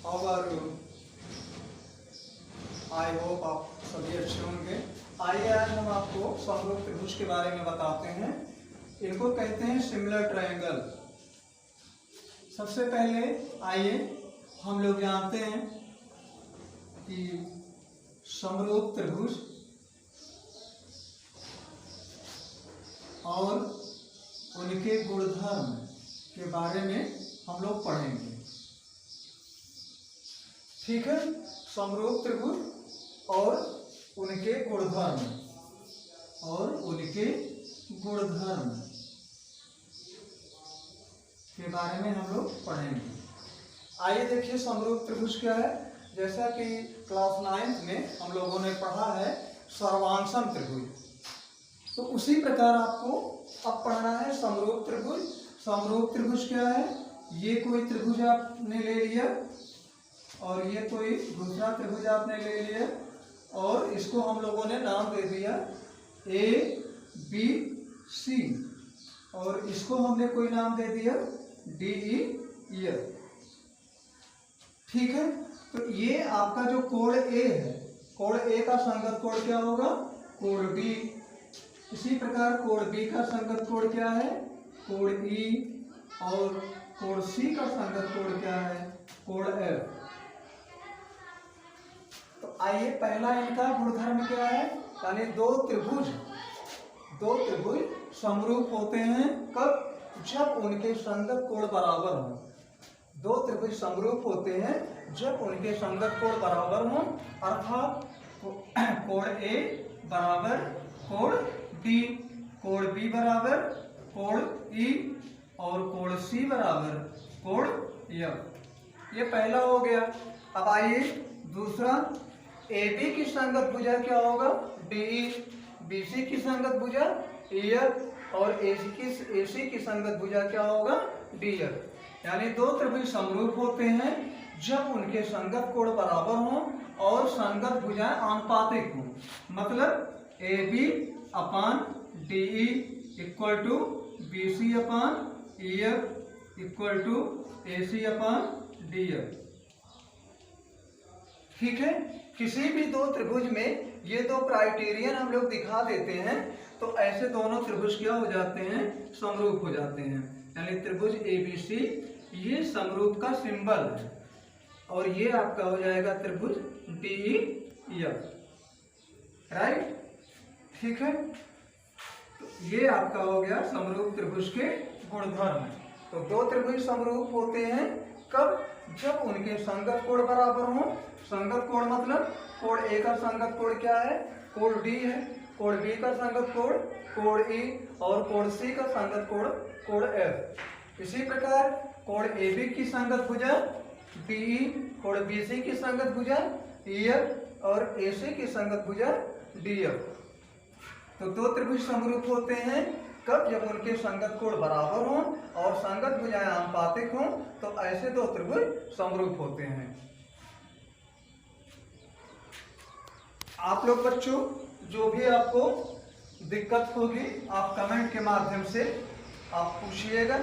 How are you? I hope आप सभी अच्छे होंगे। आइए आज हम आपको समरूप त्रिभुज के बारे में बताते हैं। इनको कहते हैं सिमिलर ट्रायंगल। सबसे पहले आइए हम लोग जानते हैं कि समरूप त्रिभुज और उनके गुणधर्म के बारे में हम लोग पढ़ेंगे। ठीक है, समरूप त्रिभुज और उनके गुणधर्म के बारे में हम लोग पढ़ेंगे। आइए देखिए समरूप त्रिभुज क्या है। जैसा कि क्लास 9th में हम लोगों ने पढ़ा है सर्वांशम त्रिभुज, तो उसी प्रकार आपको अब पढ़ना है समरूप त्रिभुज। समरूप त्रिभुज क्या है? ये कोई त्रिभुज आपने ले लिया और ये कोई दूसरा त्रिभुज आपने ले लिया और इसको हम लोगों ने नाम दे दिया ए बी सी और इसको हमने कोई नाम दे दिया डी ई एफ। ठीक है, तो ये आपका जो कोण ए है, कोण ए का संगत कोण क्या होगा? कोण बी। इसी प्रकार कोण बी का संगत कोण क्या है? कोण ई। और कोण सी का संगत कोण क्या है? कोण एफ। तो आइए पहला इनका गुणधर्म क्या है? यानी दो त्रिभुज समरूप होते हैं कब? जब उनके संगत कोण बराबर हो। दो त्रिभुज समरूप होते हैं जब उनके संगत कोण बराबर हो, अर्थात कोण ए बराबर कोण डी, कोण बी बराबर कोण ई और कोण सी बराबर कोण एफ। ये पहला हो गया। अब आइए दूसरा, ए बी की संगत भुजा क्या होगा? डी। बी सी की संगत भुजा ई एफ और ए सी की संगत भुजा क्या होगा? D F. यानी दो त्रिभुज समरूप होते हैं जब उनके संगत कोण बराबर हों और संगत भुजाएं आनुपातिक हों। मतलब A B upon D E equal to B C upon E F equal to A C upon D F. ठीक है, किसी भी दो त्रिभुज में ये दो क्राइटेरियन हम लोग दिखा देते हैं तो ऐसे दोनों त्रिभुज क्या हो जाते हैं? समरूप हो जाते हैं। यानी त्रिभुज ABC ये समरूप का सिंबल है और ये आपका हो जाएगा त्रिभुज DEF। राइट, ठीक है, तो ये आपका हो गया समरूप त्रिभुज के गुणधर्म। तो दो त्रिभुज समरूप होते हैं कब? जब उनके संगत कोण बराबर हो। संगत कोण मतलब कोण ए का संगत कोण क्या है? कोण डी है। कोण बी का संगत कोण कोण ई और कोण सी का संगत कोण कोण एफ। इसी प्रकार कोण ए बी की संगत भुजा डी, कोण बी सी की संगत भुजा ई एफ और ए सी की संगत भुजा डी एफ। तो दो त्रिभुज समरूप होते हैं कब? जब उनके संगत कोण बराबर हों और संगत भुजाएं आनुपातिक हों, तो ऐसे दो त्रिभुज समरूप होते हैं। आप लोग बच्चों जो भी आपको दिक्कत होगी आप कमेंट के माध्यम से आप पूछिएगा,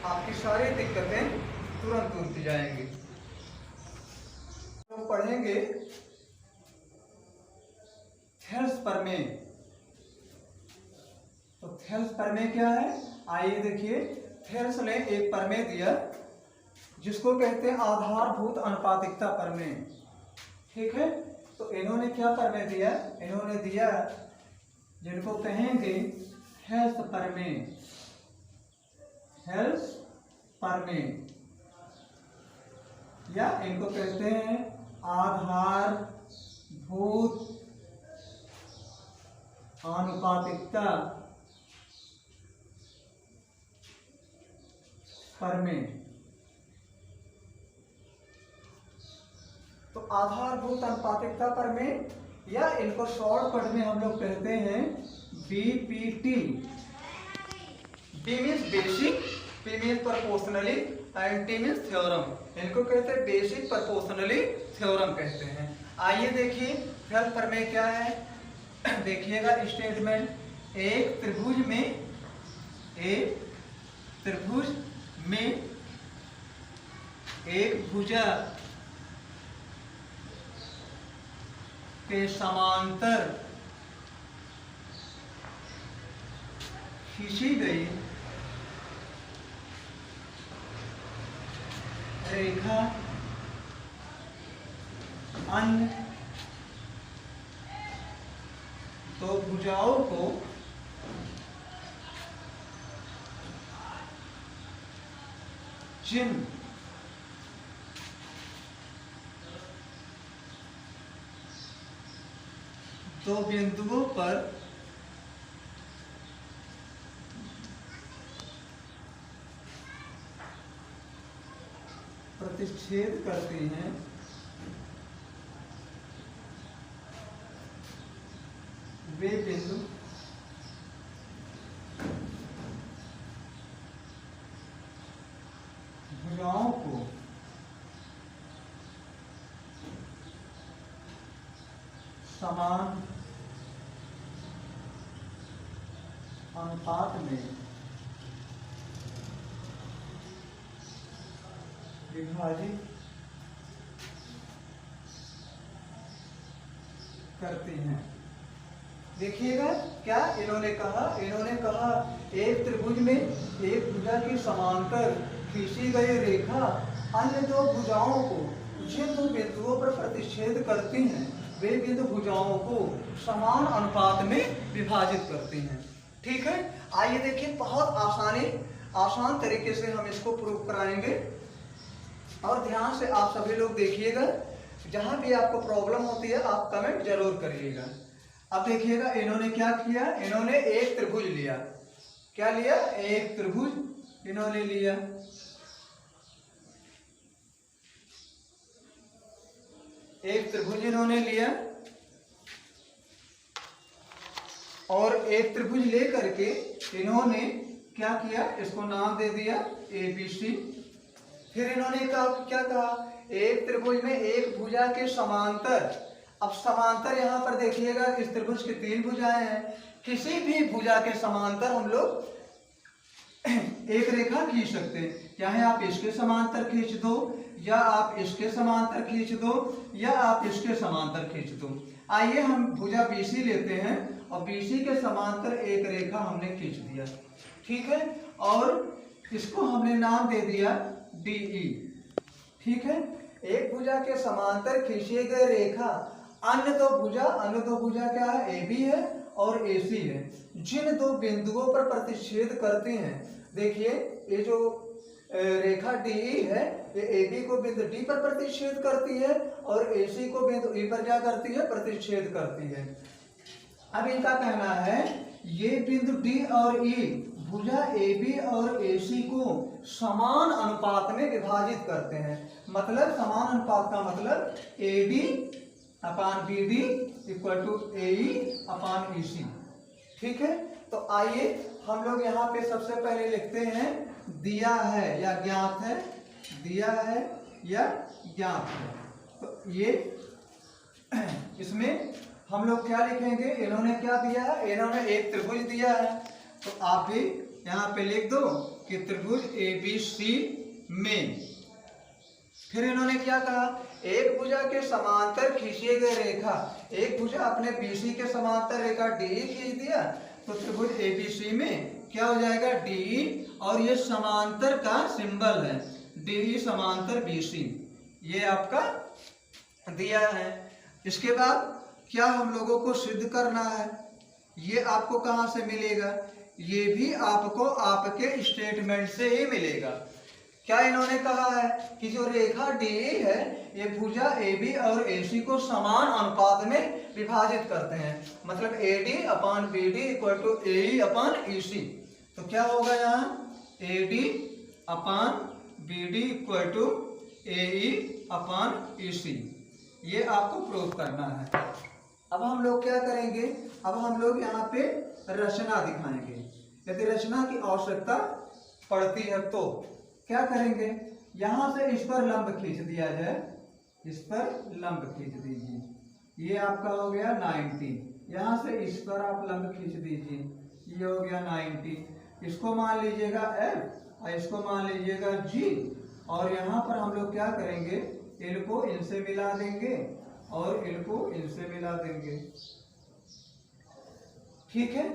आपकी सारी दिक्कतें तुरंत दूर की जाएंगी। तो पढ़ेंगे थेल्स प्रमेय। तो थेल्स प्रमेय क्या है? आइए देखिए, थेल्स ने एक प्रमेय दिया जिसको कहते हैं आधारभूत अनुपातिकता प्रमेय। ठीक है, तो इन्होंने क्या प्रमेय दिया? इन्होंने दिया जिनको कहेंगे थेल्स प्रमेय। थेल्स प्रमेय या इनको कहते हैं आधारभूत अनुपातिकता प्रमेय। तो आधारभूत अनुपातिकता प्रमेय या इनको शॉर्टकट में हम लोग कहते हैं BPT। B means basic, P means proportionally and T means theorem. इनको कहते हैं बेसिक प्रोपोर्शनली थ्योरम कहते हैं। आइए देखिए थेल्स प्रमेय क्या है। देखिएगा स्टेटमेंट, एक त्रिभुज में एक भुजा के समांतर खींची गई रेखा अन्य तो भुजाओं को जिन दो बिंदुओं पर प्रतिच्छेद करती हैं वे बिंदु भुजाओं को समान अनुपात में विभाजित करते हैं। देखिएगा क्या इन्होंने कहा एक त्रिभुज में एक भुजा की समांतर खींची गई रेखा अन्य दो भुजाओं को जिन दो बिंदुओं पर प्रतिच्छेद करती हैं वे बिंदु भुजाओं को समान अनुपात में विभाजित करती हैं। ठीक है, आइए देखिए, बहुत आसान तरीके से हम इसको प्रूव कराएंगे और ध्यान से आप सभी लोग देखिएगा। जहां भी आपको प्रॉब्लम होती है आप कमेंट जरूर करिएगा। अब देखिएगा इन्होंने क्या किया, इन्होंने एक त्रिभुज लिया। क्या लिया? एक त्रिभुज इन्होंने लिया। एक त्रिभुज इन्होंने लिया और एक त्रिभुज लेकर के इन्होंने क्या किया, इसको नाम दे दिया ABC। फिर इन्होंने क्या कहा, एक त्रिभुज में एक भुजा के समांतर। अब समांतर यहाँ पर देखिएगा, इस त्रिभुज की 3 भुजाएं हैं। किसी भी भुजा के समांतर हम लोग एक रेखा खींच सकते हैं। चाहे आप इसके समांतर खींच दो या आप इसके समांतर खींच दो या आप इसके समांतर खींच दो। आइए हम भुजा BC लेते हैं और BC के समांतर एक रेखा हमने खींच दिया। ठीक है, और इसको हमने नाम दे दिया DE। ठीक है, एक भुजा के समांतर खींची गई रेखा अन्य दो भुजा क्या है, AB है और AC है, जिन दो बिंदुओं पर प्रतिच्छेद करते हैं। देखिए ये जो रेखा DE है ये AB को बिंदु D पर प्रतिच्छेद करती है और AC को बिंदु E पर क्या करती है, प्रतिच्छेद करती है। अब इनका कहना है ये बिंदु D और E भुजा AB और AC को समान अनुपात में विभाजित करते हैं। मतलब समान अनुपात का मतलब AD upon BD equal to AE upon EC। ठीक है, तो आइए हम लोग यहाँ पे सबसे पहले लिखते हैं दिया है या ज्ञात है, दिया है या ज्ञात है। तो ये इसमें हम लोग क्या लिखेंगे, इन्होंने क्या दिया है, इन्होंने एक त्रिभुज दिया है। तो आप भी यहाँ पे लिख दो कि त्रिभुज ABC में। फिर इन्होंने क्या कहा, एक भुजा के समांतर खींची गई रेखा, एक भुजा अपने BC के समांतर रेखा DE खींच दिया तो त्रिभुज ABC में क्या हो जाएगा, DE और ये समांतर का सिंबल है DE समांतर BC, ये आपका दिया है। इसके बाद क्या हम लोगों को सिद्ध करना है, ये आपको कहाँ से मिलेगा, ये भी आपको आपके स्टेटमेंट से ही मिलेगा। क्या इन्होंने कहा है कि जो रेखा DE है ये भुजा AB और AC को समान अनुपात में विभाजित करते हैं। मतलब AD upon BD equal to AE upon EC। तो क्या होगा यहाँ, AD upon BD equal to AE upon EC। ये आपको प्रूव करना है। अब हम लोग क्या करेंगे, अब हम लोग यहाँ पे रचना दिखाएंगे। यदि रचना की आवश्यकता पड़ती है तो क्या करेंगे, यहां से इस पर लंब खींच दिया जाए, इस पर लंब खींच दीजिए, ये आपका हो गया 90। यहां से इस पर आप लंब खींच दीजिए, ये हो गया 90। इसको मान लीजिएगा F और इसको मान लीजिएगा G। और यहाँ पर हम लोग क्या करेंगे, L को इनसे मिला देंगे और इनको इनसे मिला देंगे। ठीक है,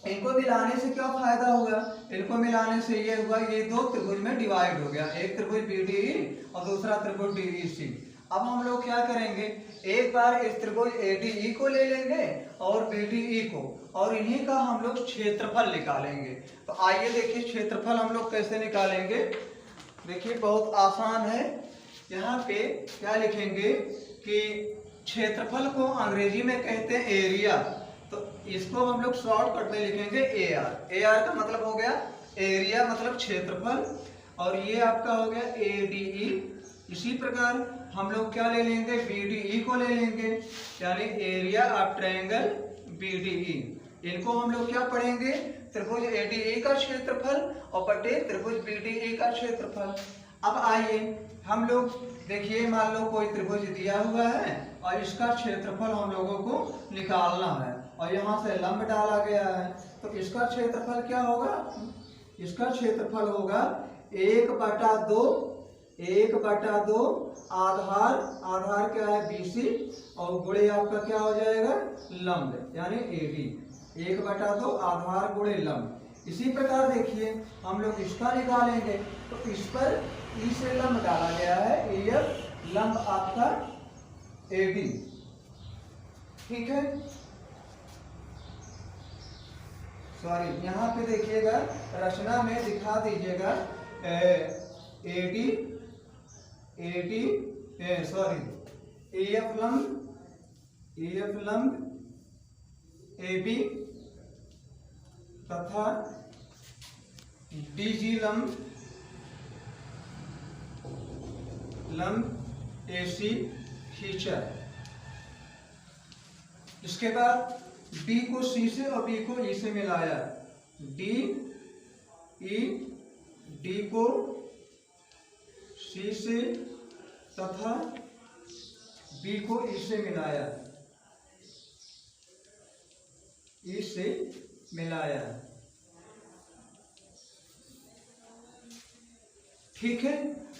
इनको मिलाने से क्या फायदा होगा? इनको मिलाने से ये हुआ, ये दो त्रिभुज में डिवाइड हो गया, एक त्रिभुज BDE और दूसरा त्रिभुज DEC। अब हम लोग क्या करेंगे, एक बार इस त्रिभुज ADE को ले लेंगे और BDE को, और इन्हीं का हम लोग क्षेत्रफल निकालेंगे। तो आइए देखिए क्षेत्रफल हम लोग कैसे निकालेंगे। देखिए बहुत आसान है। यहाँ पे क्या लिखेंगे कि क्षेत्रफल को अंग्रेजी में कहते हैं एरिया, तो इसको हम लोग शॉर्टकट में लिखेंगे AR। AR का मतलब हो गया एरिया मतलब क्षेत्रफल, और ये आपका हो गया ADE। इसी प्रकार हम लोग क्या ले लेंगे, BDE को ले लेंगे, यानी एरिया ऑफ ट्रायंगल BDE। इनको हम लोग क्या पढ़ेंगे, त्रिभुज ADE का क्षेत्रफल और बटे त्रिभुज BDE का क्षेत्रफल। अब आइए हम लोग देखिए, मान लो कोई त्रिभुज दिया हुआ है और इसका क्षेत्रफल हम लोगों को निकालना है, और यहाँ से लंब डाला गया है, तो इसका क्षेत्रफल क्या होगा, इसका क्षेत्रफल होगा 1/2 आधार, आधार क्या है BC, और गुणे आपका क्या हो जाएगा लंब यानी AD। 1/2 आधार गुणे लंब। इसी प्रकार देखिए हम लोग इसका निकालेंगे, तो इस पर E से लंब डाला गया है, EF लंब आपका AD। ठीक है, सॉरी यहाँ पे देखिएगा रचना में दिखा दीजिएगा EF लंब AB तथा DG लंब AC खींचा। इसके बाद B को C से और B को E से मिलाया, D को C से तथा B को E से मिलाया, ठीक है।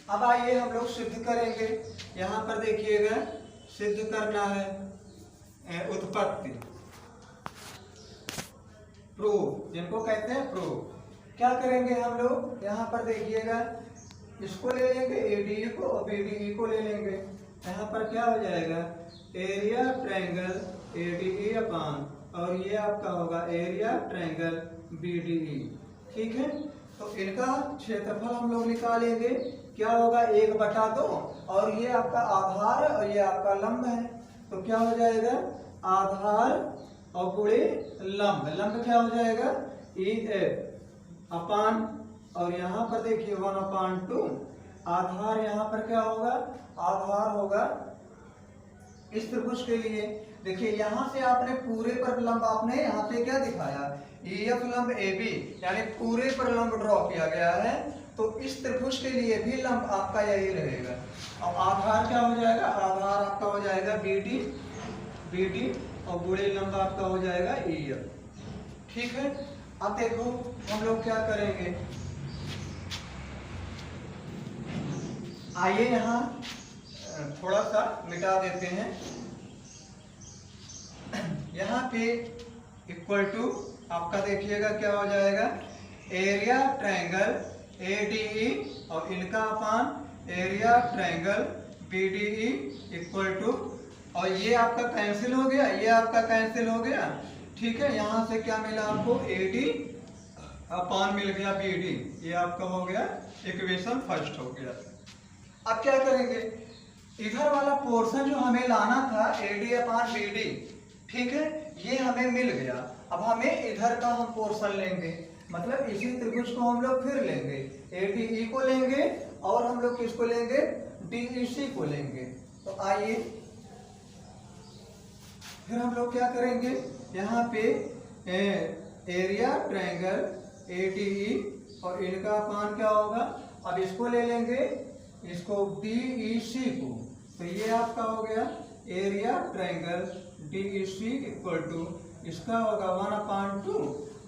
अब आइए हम लोग सिद्ध करेंगे। यहाँ पर देखिएगा सिद्ध करना है उत्पत्ति, प्रूफ, जिनको कहते हैं प्रूफ। क्या करेंगे हम लोग, यहाँ पर देखिएगा इसको ले लेंगे ADE को और BDE को ले लेंगे। यहाँ पर क्या हो जाएगा, एरिया ट्रायंगल ADE अपान, और ये आपका होगा एरिया ट्रायंगल BDE। ठीक है, तो इनका क्षेत्रफल हम लोग निकालेंगे, क्या होगा 1/2, और ये आपका आधार और ये आपका लंब है, तो क्या हो जाएगा आधार और गुणे लंब, लंब क्या हो जाएगा EF अपान, और यहाँ पर देखिए 1/2 आधार, यहाँ पर क्या होगा आधार होगा इस त्रिभुज के लिए। देखिए यहाँ से आपने पूरे पर लंब, आपने यहाँ पे क्या दिखाया EF लंब AB, यानी पूरे पर लंब ड्रॉ किया गया है, तो इस त्रिभुज के लिए भी लंब आपका यही रहेगा। और आधार क्या हो जाएगा, आधार आपका हो जाएगा BD और गुणे लंब आपका हो जाएगा EF। ठीक है, अब देखो हम लोग क्या करेंगे, आइए यहाँ थोड़ा सा मिटा देते हैं। यहाँ पे इक्वल टू आपका देखिएगा क्या हो जाएगा, एरिया ट्रायंगल ADE और इनका अपान area triangle BDE equal to, और ये आपका कैंसिल हो गया, ये आपका कैंसिल हो गया। ठीक है, यहाँ से क्या मिला आपको AD अपान मिल गया BD, ये आपका हो गया इक्वेशन फर्स्ट हो गया। अब क्या करेंगे, इधर वाला पोर्शन जो हमें लाना था AD अपान BD, ठीक है, ये हमें मिल गया। अब हमें इधर का हम पोर्शन लेंगे, मतलब इसी त्रिभुज को हम लोग फिर लेंगे, ADE को लेंगे और हम लोग किसको लेंगे DEC को लेंगे। तो आइए फिर हम लोग क्या करेंगे, यहाँ पे एरिया ट्रायंगल ADE और इनका अपान क्या होगा, अब इसको ले लेंगे, इसको DEC को, तो ये आपका हो गया area triangle DEC equal to, इसका होगा 1/2,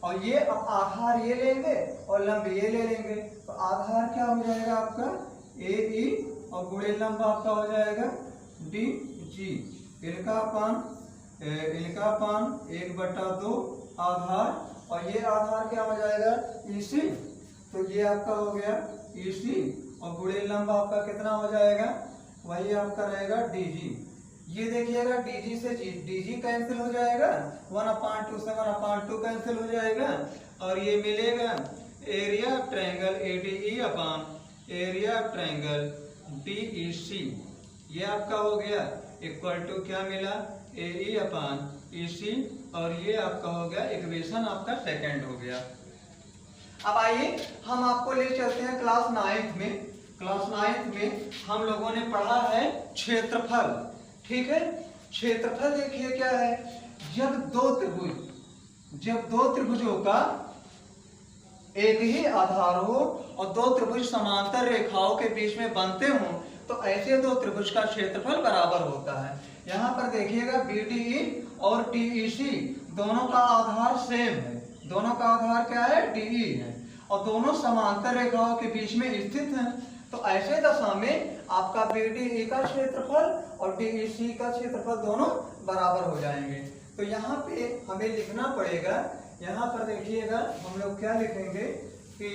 और ये अब आधार ये लेंगे और लंब ये ले लेंगे, तो आधार क्या हो जाएगा आपका AE और गुणे लंब आपका हो जाएगा डी जी, इनका अपान 1/2 आधार, और ये आधार क्या हो जाएगा EC, तो ये आपका हो गया EC, और गुणे लंब आपका कितना हो जाएगा, वही आपका रहेगा DG। ये देखिएगा DG से DG कैंसिल हो जाएगा, 1/2 से 1/2 कैंसिल हो जाएगा, और ये मिलेगा area of triangle ADE upon area of triangle DEC। ये आपका हो गया इक्वल टू क्या मिला, AE अपान EC, और ये आपका हो गया इक्वेशन आपका सेकंड हो गया। अब आइए हम आपको ले चलते हैं क्लास 9th में। क्लास 9th में हम लोगों ने पढ़ा है क्षेत्रफल, ठीक है। क्षेत्रफल देखिए क्या है, जब दो त्रिभुजों का एक ही आधार हो और दो त्रिभुज समांतर रेखाओं के बीच में बनते हों, तो ऐसे दो त्रिभुज का क्षेत्रफल बराबर होता है। यहाँ पर देखिएगा BDE और DEC दोनों का आधार सेम है, दोनों का आधार क्या है, DE है, और दोनों समांतर रेखाओं के बीच में स्थित हैं। तो ऐसे दशा में आपका BDE का क्षेत्रफल और DEC का क्षेत्रफल दोनों बराबर हो जाएंगे। तो यहाँ पे हमें लिखना पड़ेगा, यहाँ पर देखिएगा हम लोग क्या लिखेंगे कि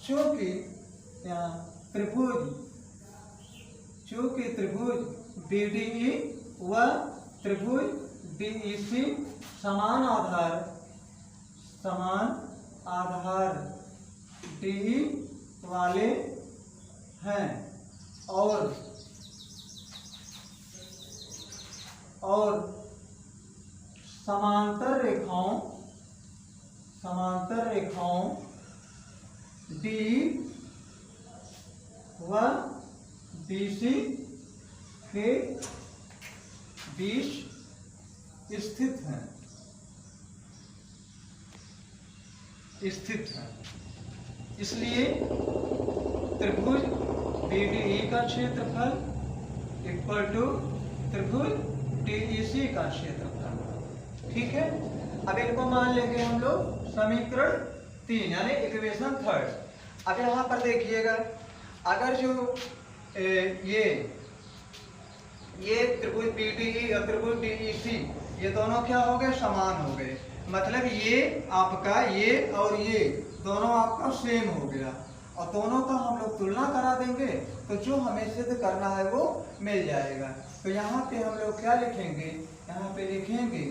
चूंकि यहाँ त्रिभुज BDE व त्रिभुज DEC समान आधार DE वाले हैं, और समांतर रेखाओं DE व BC के बीच स्थित है। इसलिए त्रिभुज BDE का क्षेत्रफल इक्वल टू त्रिभुज DEC का क्षेत्रफल, ठीक है। अब इनको मान लेंगे हम लोग समीकरण 3 यानी इक्वेशन 3। अब यहाँ पर देखिएगा, अगर जो ये त्रिभुज BDE और त्रिभुज DEC ये दोनों क्या हो गए, समान हो गए, मतलब ये आपका ये और ये दोनों आपका सेम हो गया, और दोनों का हम लोग तुलना करा देंगे तो जो हमें सिद्ध करना है वो मिल जाएगा। तो यहाँ पे हम लोग क्या लिखेंगे, यहाँ पे लिखेंगे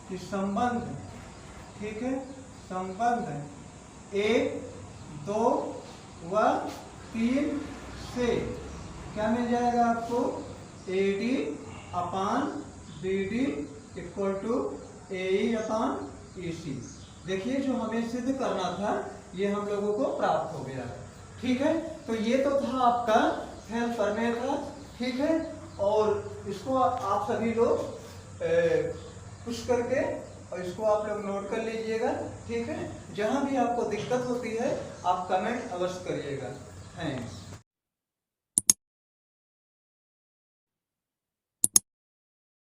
कि संबंध, ठीक है, संबंध 1, 2 व 3 से क्या मिल जाएगा आपको, AD upon BD equal to AE upon EC। देखिए जो हमें सिद्ध करना था ये हम लोगों को प्राप्त हो गया, ठीक है। तो ये तो था आपका हेल्प प्रमेय था, ठीक है, और इसको आप सभी लोग कुछ करके और इसको आप लोग नोट कर लीजिएगा, ठीक है। जहां भी आपको दिक्कत होती है आप कमेंट अवश्य करिएगा। थैंक्स।